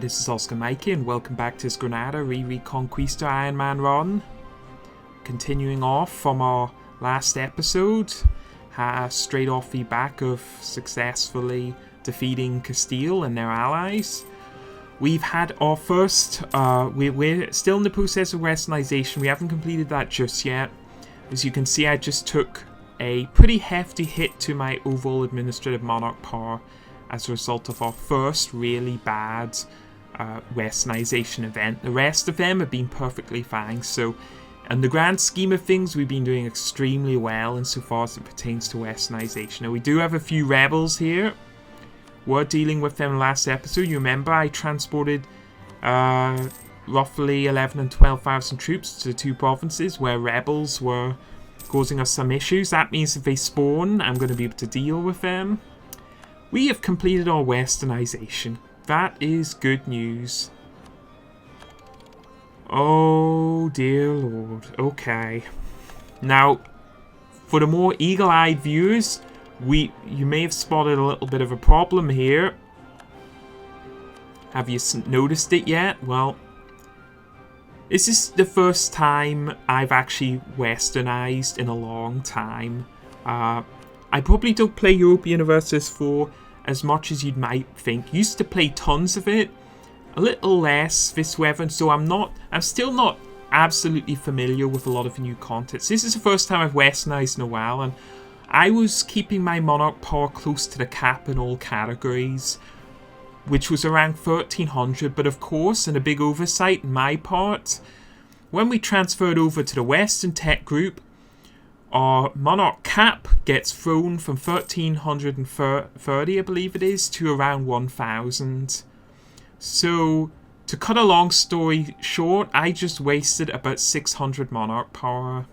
this is Oscar Mikey and welcome back to this Granada Re-Reconquista Ironman run. Continuing off from our last episode, straight off the back of successfully defeating Castile and their allies. We've had our first, we're still in the process of westernization. We haven't completed that just yet. As you can see, I just took a pretty hefty hit to my overall administrative monarch power as a result of our first really bad westernization event. The rest of them have been perfectly fine, so in the grand scheme of things, we've been doing extremely well insofar as it pertains to westernization. Now, we do have a few rebels here. We're dealing with them last episode. You remember I transported roughly 11 and 12,000 troops to two provinces where rebels were causing us some issues. That means if they spawn, I'm going to be able to deal with them. We have completed our westernization. That is good news. Oh dear lord. Okay. Now, for the more eagle-eyed viewers, you may have spotted a little bit of a problem here. Have you noticed it yet? Well, this is the first time I've actually westernized in a long time. I probably don't play Europa Universalis 4 as much as you might think. Used to play tons of it, a little less this weather, so I'm still not absolutely familiar with a lot of the new content. So this is the first time I've westernized in a while, and I was keeping my monarch power close to the cap in all categories, which was around 1300, but of course, in a big oversight on my part, when we transferred over to the Western Tech Group, our monarch cap gets thrown from 1330, I believe it is, to around 1000. So, to cut a long story short, I just wasted about 600 monarch power.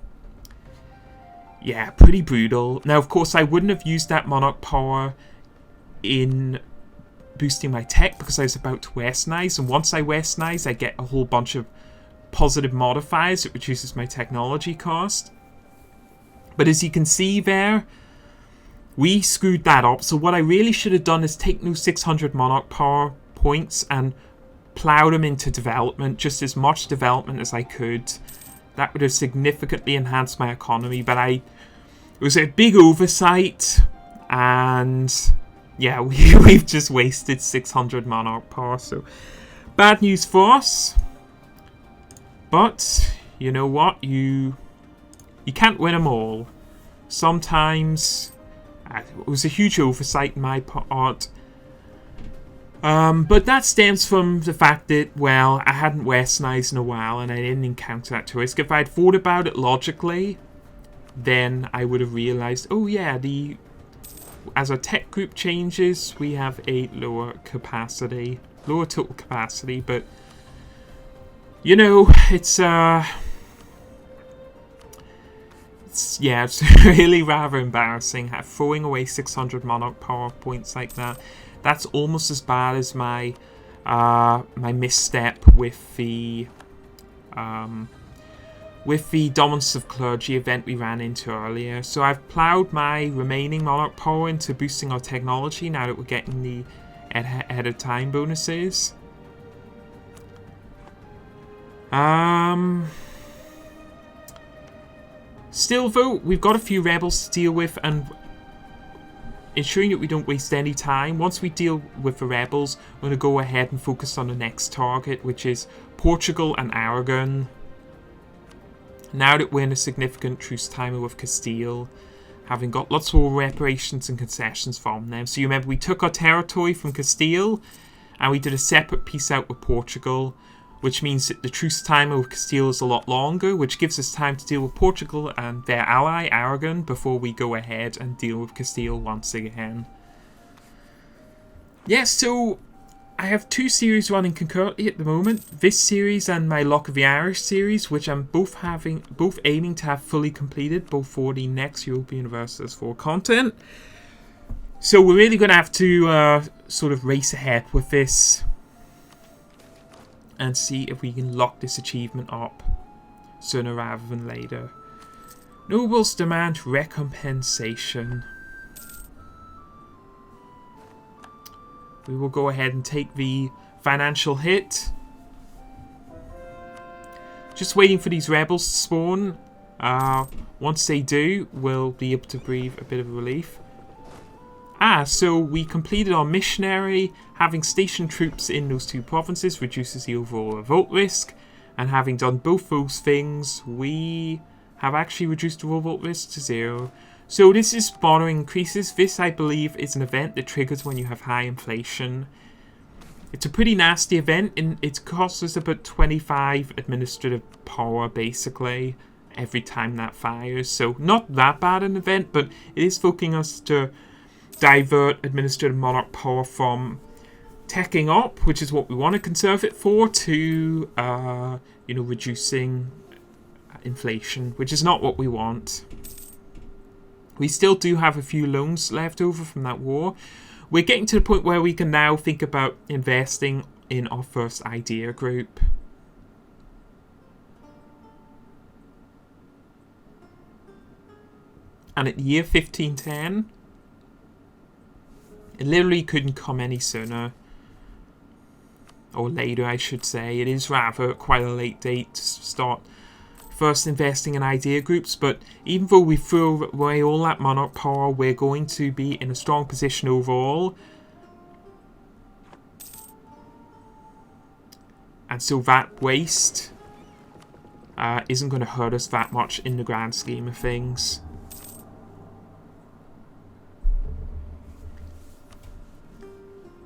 Yeah, pretty brutal. Now, of course, I wouldn't have used that monarch power in boosting my tech because I was about to westernize, and once I westernize, I get a whole bunch of positive modifiers. It reduces my technology cost. But as you can see there, we screwed that up. So what I really should have done is take those 600 monarch power points and plow them into development, just as much development as I could. That would have significantly enhanced my economy, but it was a big oversight, and yeah, we've just wasted 600 monarch power, so bad news for us. But you know what? You can't win them all. Sometimes it was a huge oversight in my part. But that stems from the fact that, well, I hadn't westernized in a while and I didn't encounter that risk. If I'd thought about it logically, then I would have realized, oh yeah, as our tech group changes, we have a lower total capacity, but you know, it's really rather embarrassing throwing away 600 monarch power points like that. That's almost as bad as my my misstep with the Dominance of Clergy event we ran into earlier. So I've ploughed my remaining monarch power into boosting our technology now that we're getting the ahead of time bonuses. Still though, we've got a few rebels to deal with, and ensuring that we don't waste any time. Once we deal with the rebels, we're going to go ahead and focus on the next target, which is Portugal and Aragon. Now that we're in a significant truce timer with Castile, having got lots more reparations and concessions from them. So you remember we took our territory from Castile and we did a separate peace out with Portugal, which means that the truce timer with Castile is a lot longer, which gives us time to deal with Portugal and their ally, Aragon, before we go ahead and deal with Castile once again. Yeah, so I have two series running concurrently at the moment. This series and my Lock of the Irish series, which I'm both aiming to have fully completed, both for the next Europa Universalis 4 content. So we're really going to have to sort of race ahead with this and see if we can lock this achievement up sooner rather than later. Nobles demand recompensation. We will go ahead and take the financial hit. Just waiting for these rebels to spawn. Once they do, we'll be able to breathe a bit of relief. So we completed our missionary. Having stationed troops in those two provinces reduces the overall revolt risk. And having done both those things, we have actually reduced the revolt risk to 0. So this is borrowing increases. This, I believe, is an event that triggers when you have high inflation. It's a pretty nasty event, and it costs us about 25 administrative power, basically, every time that fires. So not that bad an event, but it is forcing us to divert administrative monarch power from teching up, which is what we want to conserve it for, to, reducing inflation, which is not what we want. We still do have a few loans left over from that war. We're getting to the point where we can now think about investing in our first idea group. And at the year 1510, it literally couldn't come any sooner. Or later, I should say. It is rather quite a late date to start first investing in idea groups, but even though we throw away all that monarch power, we're going to be in a strong position overall. And so that waste isn't going to hurt us that much in the grand scheme of things.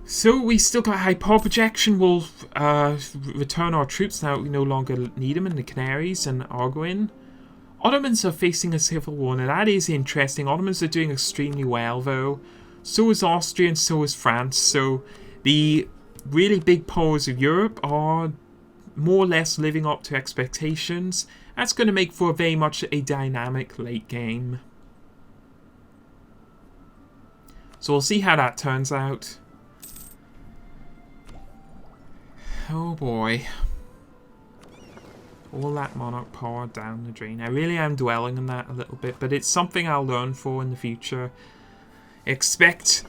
So we still got high power projection. We'll return our troops now. We no longer need them in the Canaries and Arguin. Ottomans are facing a civil war. Now that is interesting. Ottomans are doing extremely well though. So is Austria and so is France. So the really big powers of Europe are more or less living up to expectations. That's going to make for very much a dynamic late game. So we'll see how that turns out. Oh boy. All that monarch power down the drain. I really am dwelling on that a little bit, but it's something I'll learn for in the future. Expect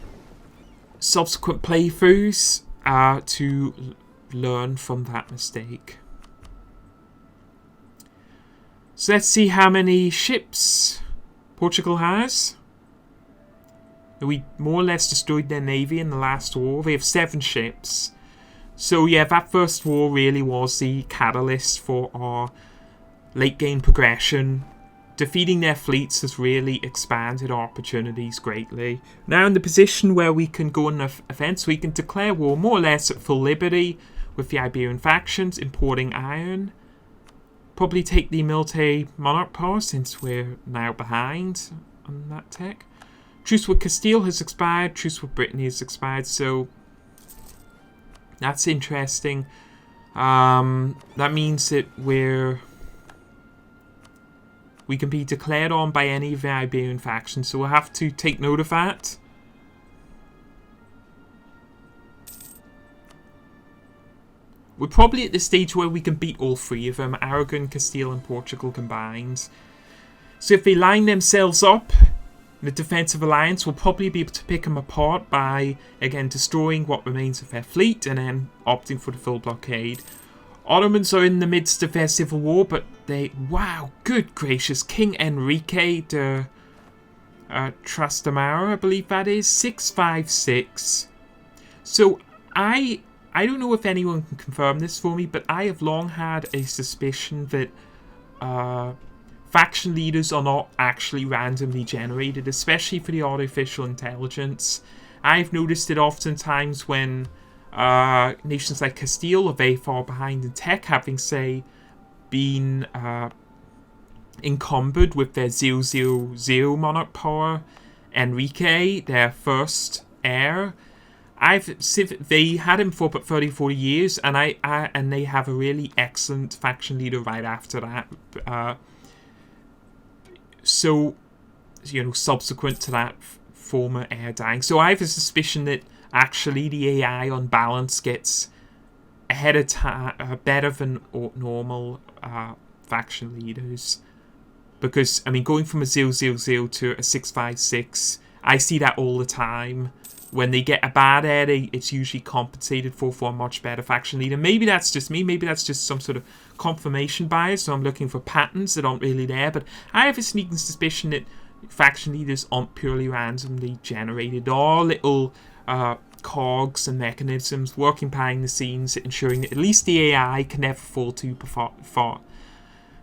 subsequent playthroughs to learn from that mistake. So let's see how many ships Portugal has. We more or less destroyed their navy in the last war. They have 7 ships. So yeah, that first war really was the catalyst for our late game progression. Defeating their fleets has really expanded our opportunities greatly. Now in the position where we can go on offense, we can declare war more or less at full liberty with the Iberian factions, importing iron. Probably take the military monarch power since we're now behind on that tech. Truce with Castile has expired, truce with Brittany has expired, so that's interesting. That means that we can be declared on by any of the Iberian factions, so we'll have to take note of that. We're probably at the stage where we can beat all 3 of them, Aragon, Castile and Portugal combined. So if they line themselves up, the defensive alliance will probably be able to pick them apart by, again, destroying what remains of their fleet and then opting for the full blockade. Ottomans are in the midst of their civil war, but they... Wow, good gracious. King Enrique de Trastamara, I believe that is. 656. So, I don't know if anyone can confirm this for me, but I have long had a suspicion that faction leaders are not actually randomly generated, especially for the artificial intelligence. I've noticed it oftentimes when nations like Castile are very far behind in tech, having, say, been encumbered with their 000 monarch power. Enrique, their first heir, they had him for about 30-40 years, and they have a really excellent faction leader right after that. So, subsequent to that former heir dying. So I have a suspicion that actually the AI on balance gets ahead of time, better than normal faction leaders. Because, I mean, going from a 000 to a 656, I see that all the time. when they get a bad edit, it's usually compensated for a much better faction leader. Maybe that's just me. Maybe that's just some sort of confirmation bias. So I'm looking for patterns that aren't really there. But I have a sneaking suspicion that faction leaders aren't purely randomly generated. All little cogs and mechanisms working behind the scenes, ensuring that at least the AI can never fall too far.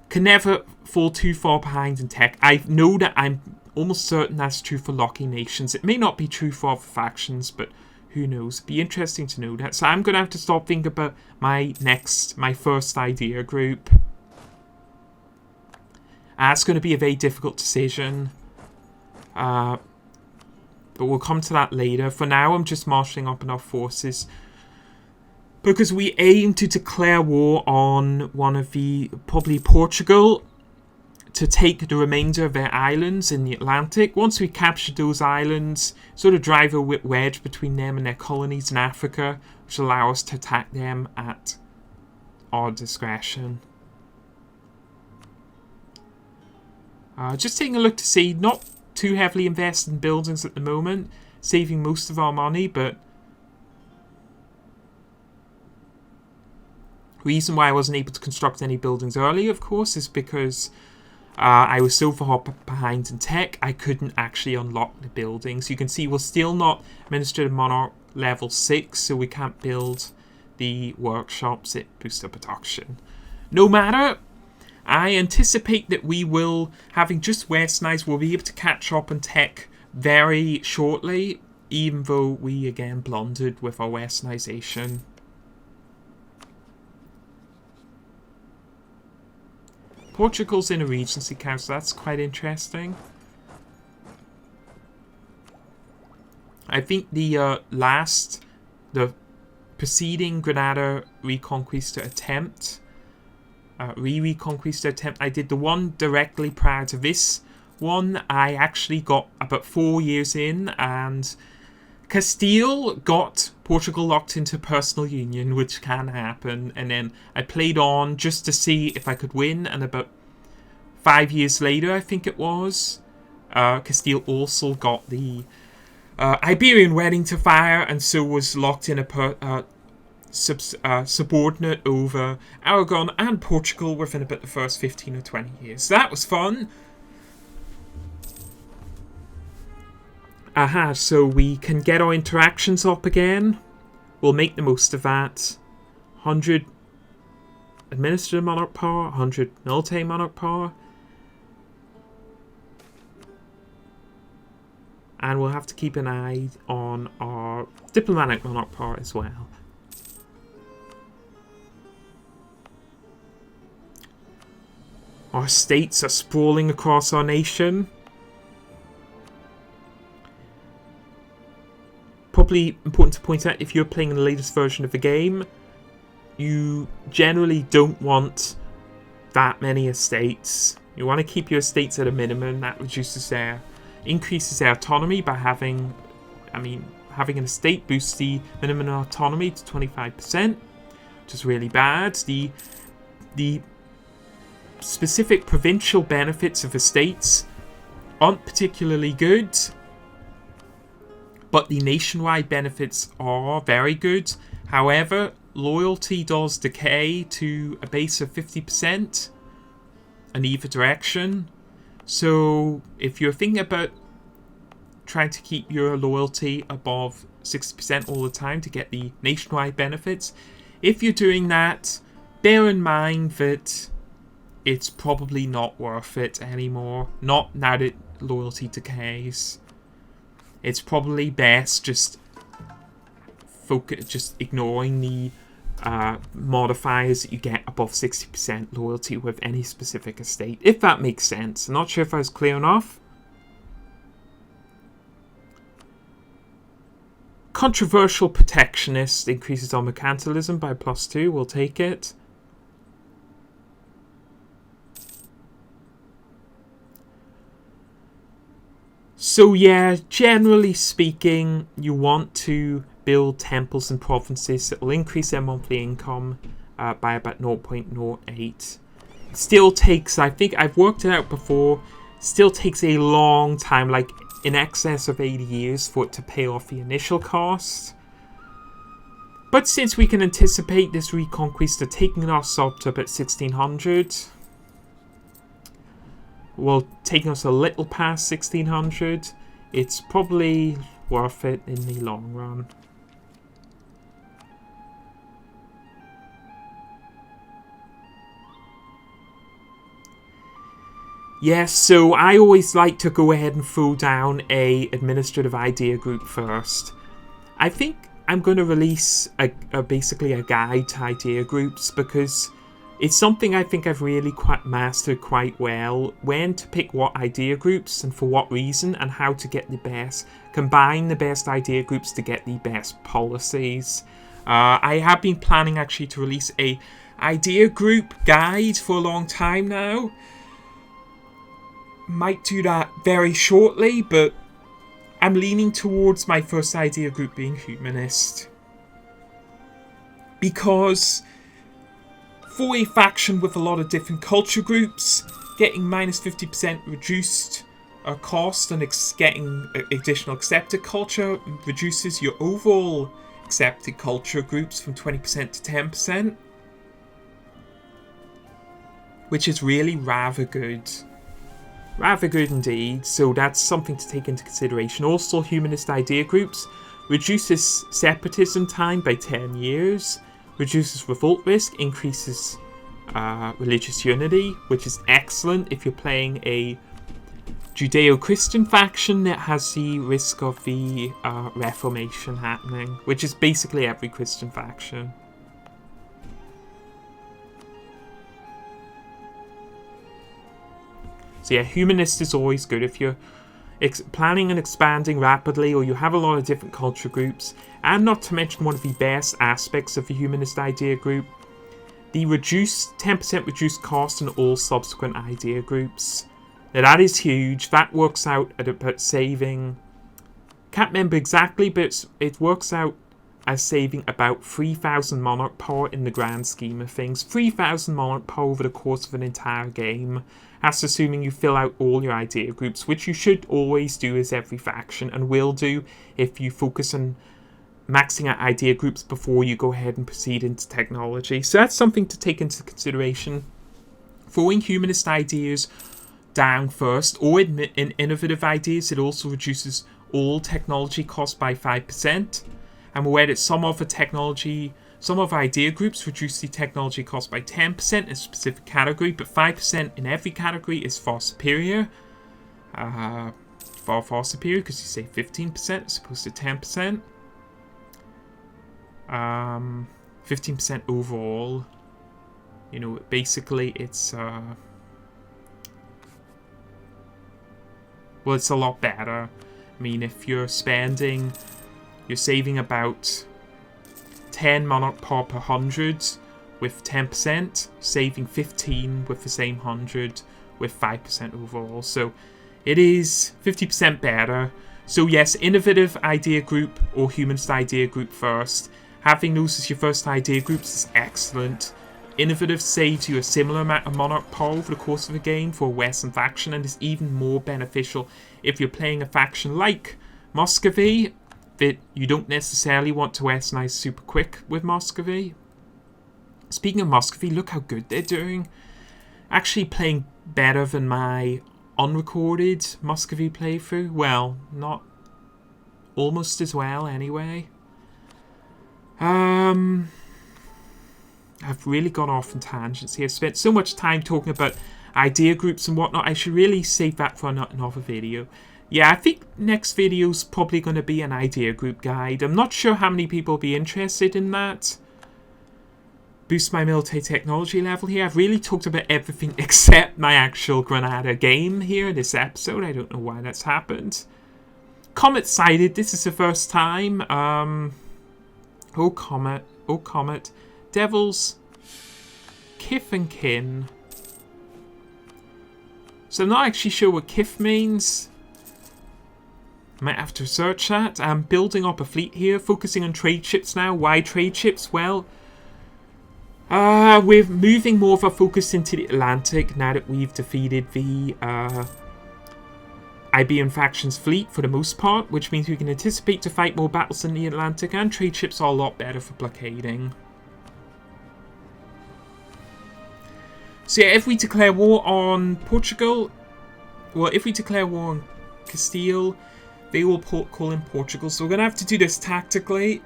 Can never fall too far behind in tech. I know that I'm almost certain that's true for locking nations. It may not be true for other factions, but who knows? It'd be interesting to know that. So I'm going to have to stop thinking about my first idea group. That's going to be a very difficult decision. But we'll come to that later. For now, I'm just marshalling up enough forces, because we aim to declare war on one of probably Portugal, to take the remainder of their islands in the Atlantic. Once we capture those islands, sort of drive a wedge between them and their colonies in Africa, which will allow us to attack them at our discretion. Just taking a look to see, not too heavily invested in buildings at the moment, saving most of our money, but reason why I wasn't able to construct any buildings earlier, of course, is because I was so far behind in tech, I couldn't actually unlock the buildings. You can see we're still not Administrative Monarch level 6, so we can't build the workshops that boost our production. No matter, I anticipate that we will, having just westernized, we'll be able to catch up on tech very shortly, even though we again blundered with our westernization. Portugal's in a Regency Council, that's quite interesting. I think the preceding Granada Re-Reconquista attempt, Re-Reconquista attempt, I did the one directly prior to this one. I actually got about 4 years in, and Castile got Portugal locked into personal union, which can happen, and then I played on just to see if I could win, and about 5 years later, I think it was, Castile also got the Iberian wedding to fire, and so was locked in a subordinate over Aragon and Portugal within about the first 15 or 20 years. So that was fun. Aha, so we can get our interactions up again. We'll make the most of that. 100 administrative monarch power, 100 military monarch power. And we'll have to keep an eye on our diplomatic monarch power as well. Our states are sprawling across our nation. Probably important to point out, if you're playing in the latest version of the game, you generally don't want that many estates. You want to keep your estates at a minimum. That increases their autonomy by having an estate boosts the minimum autonomy to 25%, which is really bad. The specific provincial benefits of estates aren't particularly good, but the nationwide benefits are very good. However, loyalty does decay to a base of 50% in either direction. So if you're thinking about trying to keep your loyalty above 60% all the time to get the nationwide benefits, if you're doing that, bear in mind that it's probably not worth it anymore. Not now that loyalty decays. It's probably best just ignoring the modifiers that you get above 60% loyalty with any specific estate, if that makes sense. I'm not sure if I was clear enough. Controversial protectionist increases our mercantilism by +2. We'll take it. So yeah, generally speaking, you want to build temples and provinces that will increase their monthly income by about 0.08. It still takes, I think I've worked it out before, Still takes a long time, like in excess of 80 years for it to pay off the initial cost. But since we can anticipate this Reconquista taking us up to about 1600, well, taking us a little past 1600, it's probably worth it in the long run. Yes, so I always like to go ahead and throw down a administrative idea group first. I think I'm going to release basically a guide to idea groups because it's something I think I've really mastered quite well. When to pick what idea groups and for what reason, and how to get the best, combine the best idea groups to get the best policies. I have been planning actually to release a idea group guide for a long time now. Might do that very shortly, but I'm leaning towards my first idea group being humanist. Because for a faction with a lot of different culture groups, getting minus 50% reduced cost and getting additional accepted culture reduces your overall accepted culture groups from 20% to 10%. Which is really rather good. Rather good indeed, so that's something to take into consideration. Also, humanist idea groups reduces separatism time by 10 years, reduces revolt risk, increases religious unity, which is excellent if you're playing a Judeo-Christian faction that has the risk of the Reformation happening, which is basically every Christian faction. So yeah, humanist is always good if you're planning and expanding rapidly, or you have a lot of different culture groups. And not to mention one of the best aspects of the humanist idea group, the 10% reduced cost in all subsequent idea groups. Now that is huge. That works out at about saving, can't remember exactly, but it works out as saving about 3,000 Monarch power in the grand scheme of things. 3,000 Monarch power over the course of an entire game. That's assuming you fill out all your idea groups, which you should always do as every faction, and will do if you focus on maxing out idea groups before you go ahead and proceed into technology. So that's something to take into consideration. Throwing humanist ideas down first, or in innovative ideas, it also reduces all technology costs by 5%. I'm aware that some of idea groups reduce the technology cost by 10% in a specific category, but 5% in every category is far superior. Far superior, because you say 15% as opposed to 10%. 15% overall. You know, basically it's well, it's a lot better. I mean, if you're saving about 10 Monarch power per 100 with 10%, saving 15 with the same 100 with 5% overall. So it is 50% better. So yes, innovative idea group or humanist idea group first. Having those as your first idea groups is excellent. Innovative saves you a similar amount of Monarch power over the course of a game for a Western faction, and is even more beneficial if you're playing a faction like Muscovy, that you don't necessarily want to westernize super quick with Muscovy. Speaking of Muscovy, look how good they're doing. Actually playing better than my unrecorded Muscovy playthrough. Well, not almost as well anyway. I've really gone off on tangents here. I've spent so much time talking about idea groups and whatnot. I should really save that for another video. Yeah, I think next video's probably going to be an idea group guide. I'm not sure how many people will be interested in that. Boost my military technology level here. I've really talked about everything except my actual Granada game here in this episode. I don't know why that's happened. Comet sighted. This is the first time. Oh, Comet. Oh, Comet. Devils. Kith and kin. So I'm not actually sure what kith means. Might have to research that. I'm building up a fleet here, focusing on trade ships now. Why trade ships? Well, we're moving more of our focus into the Atlantic now that we've defeated the Iberian faction's fleet for the most part, which means we can anticipate to fight more battles in the Atlantic, and trade ships are a lot better for blockading. So yeah, if we declare war on Portugal, well, if we declare war on Castile, they will call in Portugal. So we're going to have to do this tactically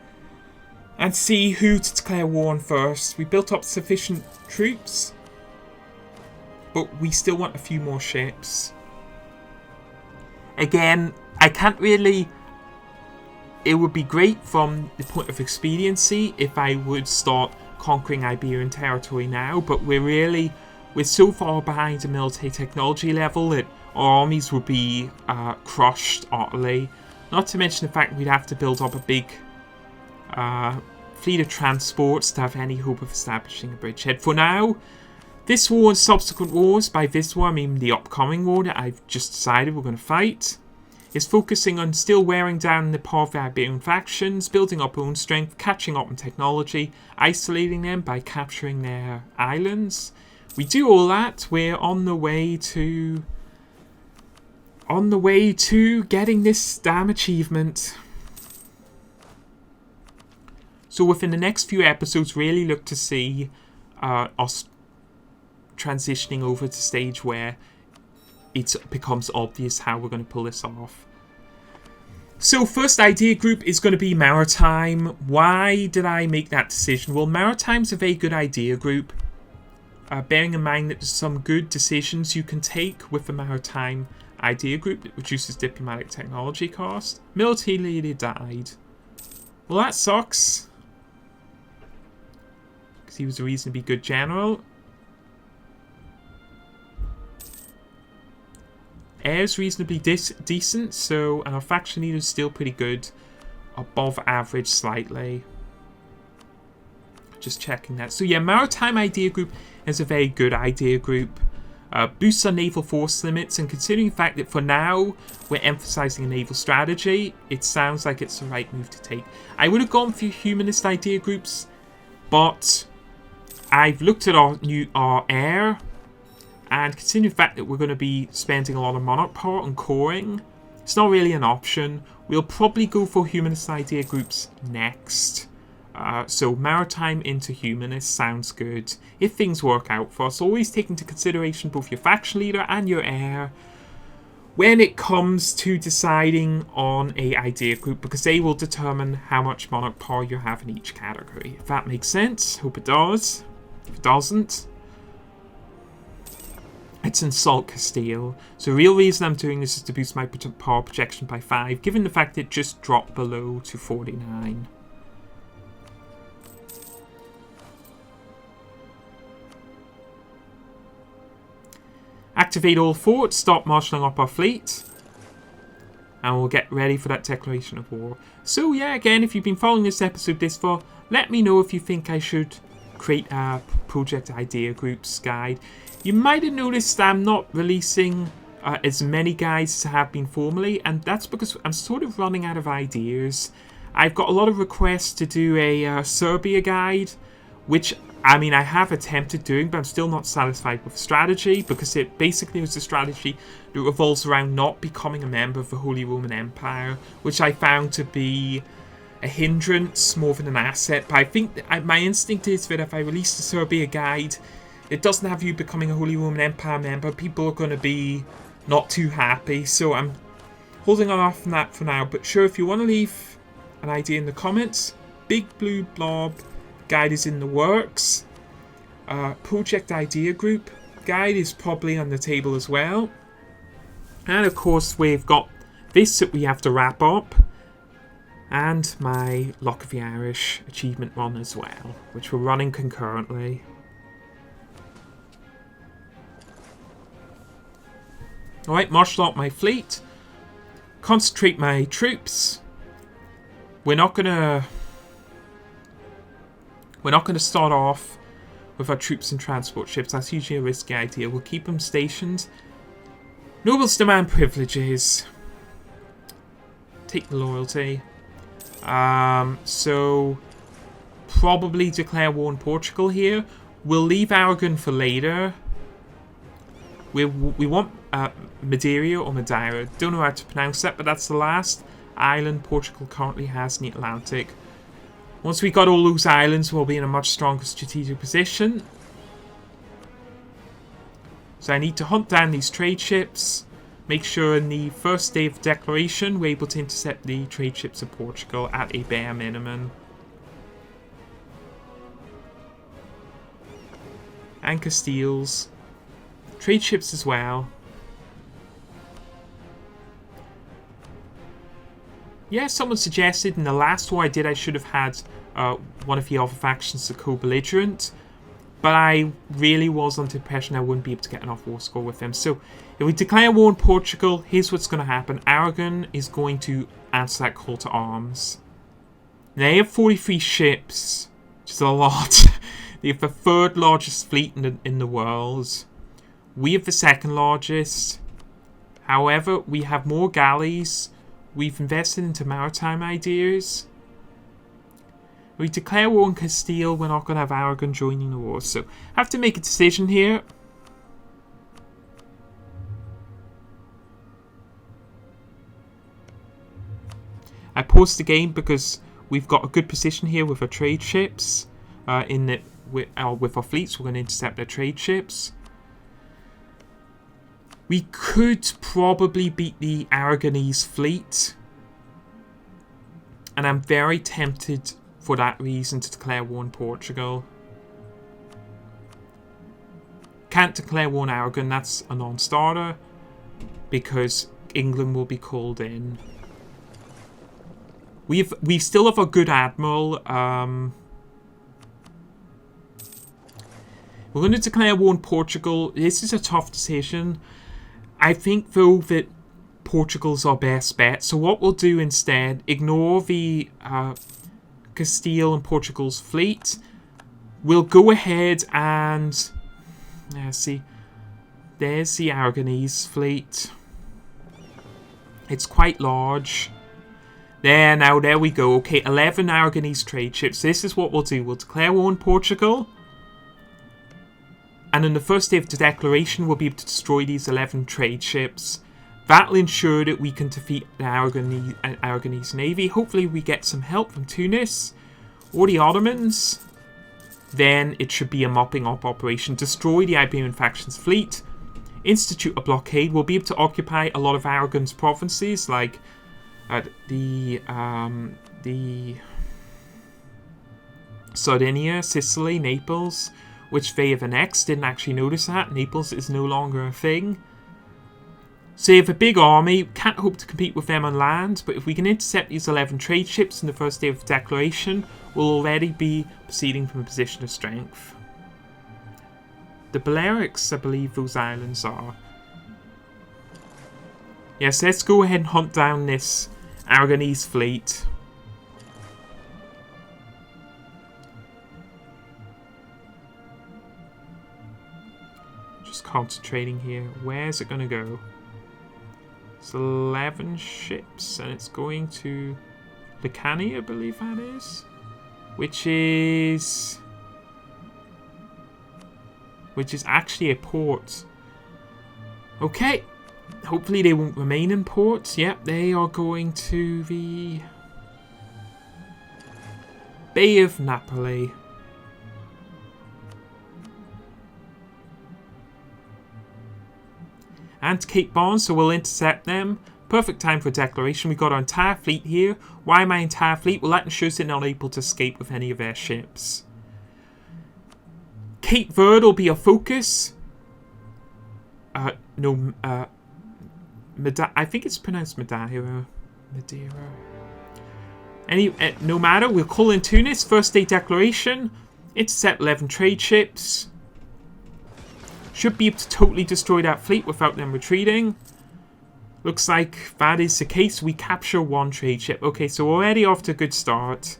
and see who to declare war on first. We built up sufficient troops, but we still want a few more ships. Again, I can't really... It would be great from the point of expediency if I would start conquering Iberian territory now, but we're so far behind the military technology level that our armies would be crushed utterly. Not to mention the fact we'd have to build up a big fleet of transports to have any hope of establishing a bridgehead. For now, this war and subsequent wars, by this war I mean the upcoming war that I've just decided we're going to fight, is focusing on still wearing down the power of the Iberian factions, building up our own strength, catching up in technology, isolating them by capturing their islands. We do all that, we're on the way to getting this damn achievement. So within the next few episodes, really look to see us transitioning over to stage where it becomes obvious how we're going to pull this off. So first idea group is going to be maritime. Why did I make that decision? Well, maritime's a very good idea group. Bearing in mind that there's some good decisions you can take with the maritime idea group that reduces diplomatic technology cost. Military leader died. Well, that sucks, because he was a reasonably good general. Air's reasonably decent, so our faction leader's still pretty good. Above average slightly. Just checking that. So yeah, maritime idea group is a very good idea group. Boosts our naval force limits, and considering the fact that for now we're emphasizing a naval strategy, it sounds like it's the right move to take. I would have gone for humanist idea groups, but I've looked at our air, and considering the fact that we're going to be spending a lot of Monarch power on coring, it's not really an option. We'll probably go for humanist idea groups next. So maritime into humanist sounds good if things work out for us. Always take into consideration both your faction leader and your heir when it comes to deciding on a idea group, because they will determine how much Monarch power you have in each category. If that makes sense, hope it does. If it doesn't, it's insult Castile. So the real reason I'm doing this is to boost my power projection by 5, given the fact it just dropped below to 49. Activate all forts, stop marshalling up our fleet, and we'll get ready for that declaration of war. So yeah, again, if you've been following this episode this far, let me know if you think I should create a project idea groups guide. You might have noticed I'm not releasing as many guides as I have been formerly, and that's because I'm sort of running out of ideas. I've got a lot of requests to do a Serbia guide, which I mean, I have attempted doing, but I'm still not satisfied with the strategy, because it basically was a strategy that revolves around not becoming a member of the Holy Roman Empire, which I found to be a hindrance more than an asset. But I think that my instinct is that if I release the Serbia guide, it doesn't have you becoming a Holy Roman Empire member, people are going to be not too happy. So I'm holding off on that for now. But sure, if you want to leave an idea in the comments, Big Blue Blob guide is in the works. Project idea group guide is probably on the table as well. And of course we've got this that we have to wrap up, and my Lock of the Irish achievement run as well, which we're running concurrently. Alright, marshal up my fleet, concentrate my troops. We're not gonna start off with our troops and transport ships. That's usually a risky idea. We'll keep them stationed. Nobles demand privileges. Take the loyalty. So probably declare war on Portugal here. We'll leave Aragon for later. We want Madeira or Madeira. Don't know how to pronounce that, but that's the last island Portugal currently has in the Atlantic. Once we got all those islands, we'll be in a much stronger strategic position. So I need to hunt down these trade ships. Make sure in the first day of declaration we're able to intercept the trade ships of Portugal at a bare minimum. And Castiles. Trade ships as well. Yeah, someone suggested in the last war I did I should have had one of the other factions, the co-belligerent. But I really was under the impression I wouldn't be able to get enough war score with them. So, if we declare war on Portugal, here's what's going to happen. Aragon is going to answer that call to arms. They have 43 ships, which is a lot. They have the third largest fleet in the world. We have the second largest. However, we have more galleys. We've invested into maritime ideas. We declare war on Castile, we're not going to have Aragon joining the war. So, I have to make a decision here. I paused the game because we've got a good position here with our trade ships. With our fleets, we're going to intercept their trade ships. We could probably beat the Aragonese fleet. And I'm very tempted for that reason to declare war on Portugal. Can't declare war on Aragon, that's a non-starter. Because England will be called in. We still have a good admiral. We're going to declare war on Portugal. This is a tough decision. I think though that Portugal's our best bet. So what we'll do instead, ignore the Castile and Portugal's fleet. We'll go ahead and see. There's the Aragonese fleet. It's quite large. There we go. Okay, 11 Aragonese trade ships. This is what we'll do. We'll declare war on Portugal. And on the first day of the declaration, we'll be able to destroy these 11 trade ships. That'll ensure that we can defeat the Aragonese navy. Hopefully we get some help from Tunis or the Ottomans. Then it should be a mopping up operation. Destroy the Iberian faction's fleet. Institute a blockade. We'll be able to occupy a lot of Aragon's provinces, like the Sardinia, Sicily, Naples, which they have annexed. Didn't actually notice that. Naples is no longer a thing. So you have a big army. Can't hope to compete with them on land, but if we can intercept these 11 trade ships in the first day of declaration, we'll already be proceeding from a position of strength. The Balearics, I believe those islands are. Yes, let's go ahead and hunt down this Aragonese fleet. Just concentrating here. Where's it going to go? It's 11 ships, and it's going to Licani, I believe that is. Which is actually a port. Okay. Hopefully they won't remain in port. Yep, they are going to the Bay of Napoli. And Cape Bon, so we'll intercept them. Perfect time for a declaration. We've got our entire fleet here. Why my entire fleet? Well, that ensures they're not able to escape with any of their ships. Cape Verde will be a focus. I think it's pronounced Madeira. No matter, we'll call in Tunis. First day declaration. Intercept 11 trade ships. Should be able to totally destroy that fleet without them retreating. Looks like that is the case. We capture one trade ship. Okay, so we're already off to a good start.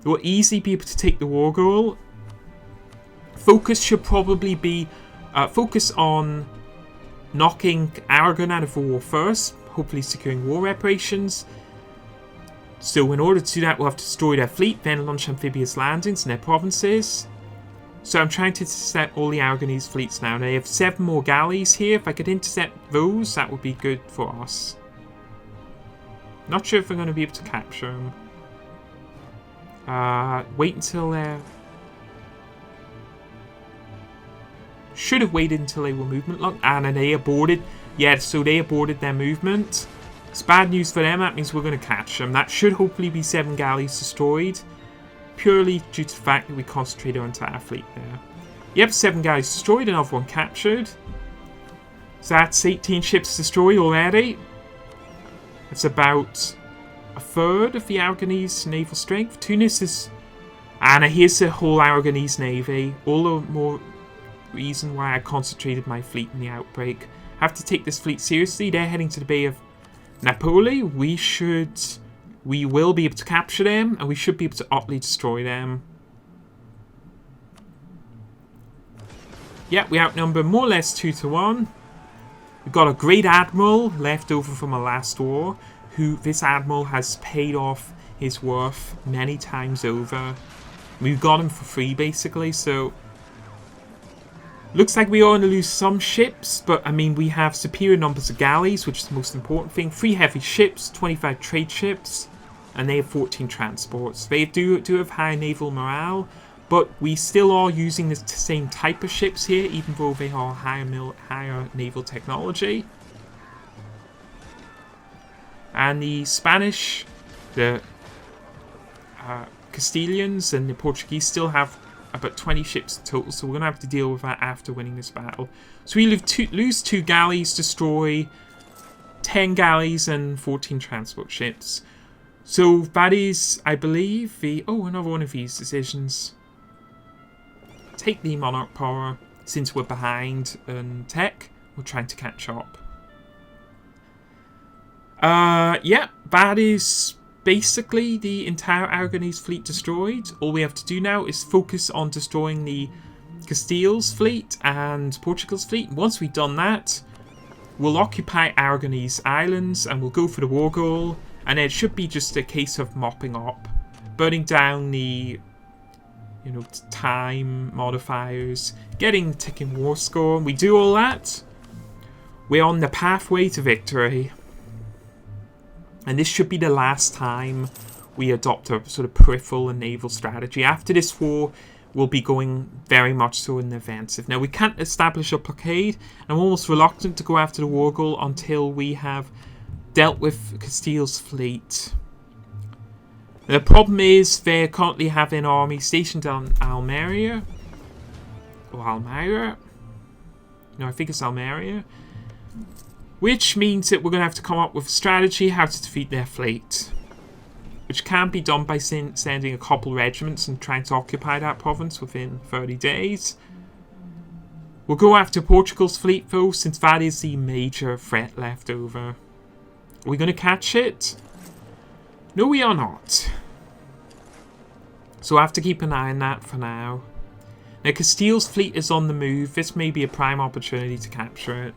We'll easily be able to take the war goal. Focus should probably be focus on knocking Aragon out of the war first. Hopefully securing war reparations. So in order to do that, we'll have to destroy their fleet, then launch amphibious landings in their provinces. So I'm trying to intercept all the Aragonese fleets now. They have 7 more galleys here. If I could intercept those, that would be good for us. Not sure if we're going to be able to capture them. Wait until they're... Should have waited until they were movement locked. And they aborted. Yeah, so they aborted their movement. It's bad news for them. That means we're going to catch them. That should hopefully be 7 galleys destroyed. Purely due to the fact that we concentrated our entire fleet there. Yep, 7 galleys destroyed. Another one captured. So that's 18 ships destroyed already. That's about a third of the Aragonese naval strength. Tunis is... And here's the whole Aragonese navy. All the more reason why I concentrated my fleet in the outbreak. Have to take this fleet seriously. They're heading to the Bay of Napoli. We will be able to capture them, and we should be able to utterly destroy them. Yeah, we outnumber more or less 2 to 1. We've got a great admiral left over from our last war, who this admiral has paid off his worth many times over. We've got him for free, basically, so... Looks like we are going to lose some ships, but I mean, we have superior numbers of galleys, which is the most important thing. 3 heavy ships, 25 trade ships, and they have 14 transports. They do have high naval morale, but we still are using the same type of ships here, even though they are higher naval technology. And the Spanish, the Castilians, and the Portuguese still have about 20 ships total, so we're going to have to deal with that after winning this battle. So we lose 2 galleys, destroy 10 galleys and 14 transport ships. So that is, I believe, the... Oh, another one of these decisions. Take the Monarch power. Since we're behind in tech, we're trying to catch up. Yeah, that is... Basically, the entire Aragonese fleet destroyed. All we have to do now is focus on destroying the Castile's fleet and Portugal's fleet. Once we've done that, we'll occupy Aragonese islands and we'll go for the war goal. And it should be just a case of mopping up, burning down the, time modifiers, getting the ticking war score. We do all that, we're on the pathway to victory. And this should be the last time we adopt a sort of peripheral and naval strategy. After this war, we'll be going very much so in the offensive. Now, we can't establish a blockade. I'm almost reluctant to go after the war goal until we have dealt with Castile's fleet. The problem is they currently have an army stationed on Almeria. Or Almeria. No, I think it's Almeria. Which means that we're going to have to come up with a strategy how to defeat their fleet. Which can be done by sending a couple regiments and trying to occupy that province within 30 days. We'll go after Portugal's fleet though, since that is the major threat left over. Are we going to catch it? No, we are not. So I have to keep an eye on that for now. Now, Castile's fleet is on the move. This may be a prime opportunity to capture it.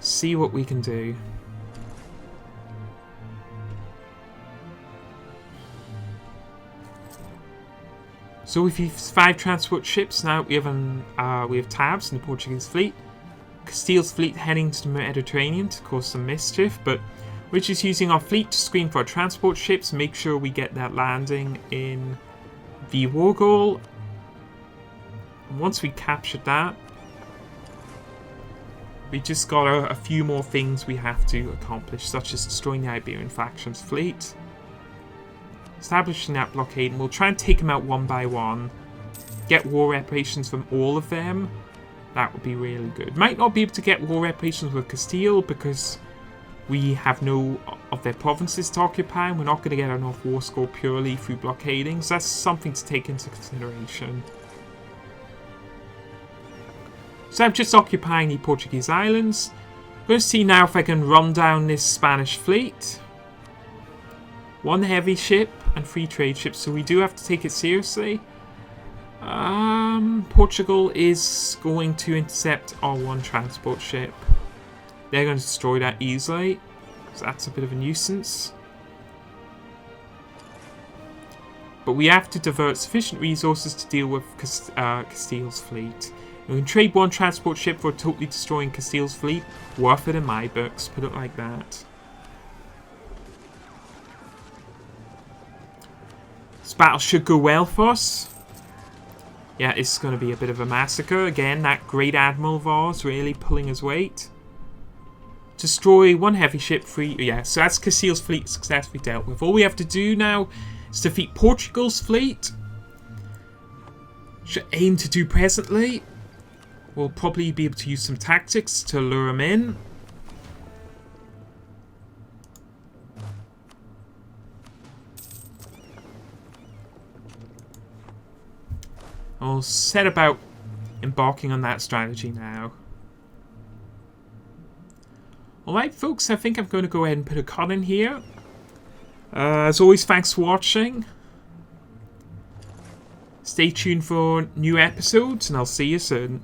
See what we can do. So we have 5 transport ships now. We have tabs in the Portuguese fleet. Castile's fleet heading to the Mediterranean to cause some mischief, but we're just using our fleet to screen for our transport ships, make sure we get that landing in the war goal. And once we captured that, we just got a few more things we have to accomplish, such as destroying the Iberian faction's fleet, establishing that blockade, and we'll try and take them out one by one, get war reparations from all of them. That would be really good. Might not be able to get war reparations with Castile because we have no of their provinces to occupy, and we're not going to get enough war score purely through blockading, so that's something to take into consideration. So I'm just occupying the Portuguese islands. I'm going to see now if I can run down this Spanish fleet. 1 heavy ship and 3 trade ships, so we do have to take it seriously. Portugal is going to intercept our 1 transport ship. They're going to destroy that easily. So that's a bit of a nuisance. But we have to divert sufficient resources to deal with Castile's fleet. We can trade one transport ship for totally destroying Castile's fleet. Worth it in my books, put it like that. This battle should go well for us. Yeah, it's going to be a bit of a massacre. Again, that Great Admiral of ours really pulling his weight. Destroy one heavy ship, yeah, so that's Castile's fleet successfully dealt with. All we have to do now is defeat Portugal's fleet. Should aim to do presently. We'll probably be able to use some tactics to lure him in. I'll set about embarking on that strategy now. Alright folks, I think I'm going to go ahead and put a cut in here. As always, thanks for watching. Stay tuned for new episodes and I'll see you soon.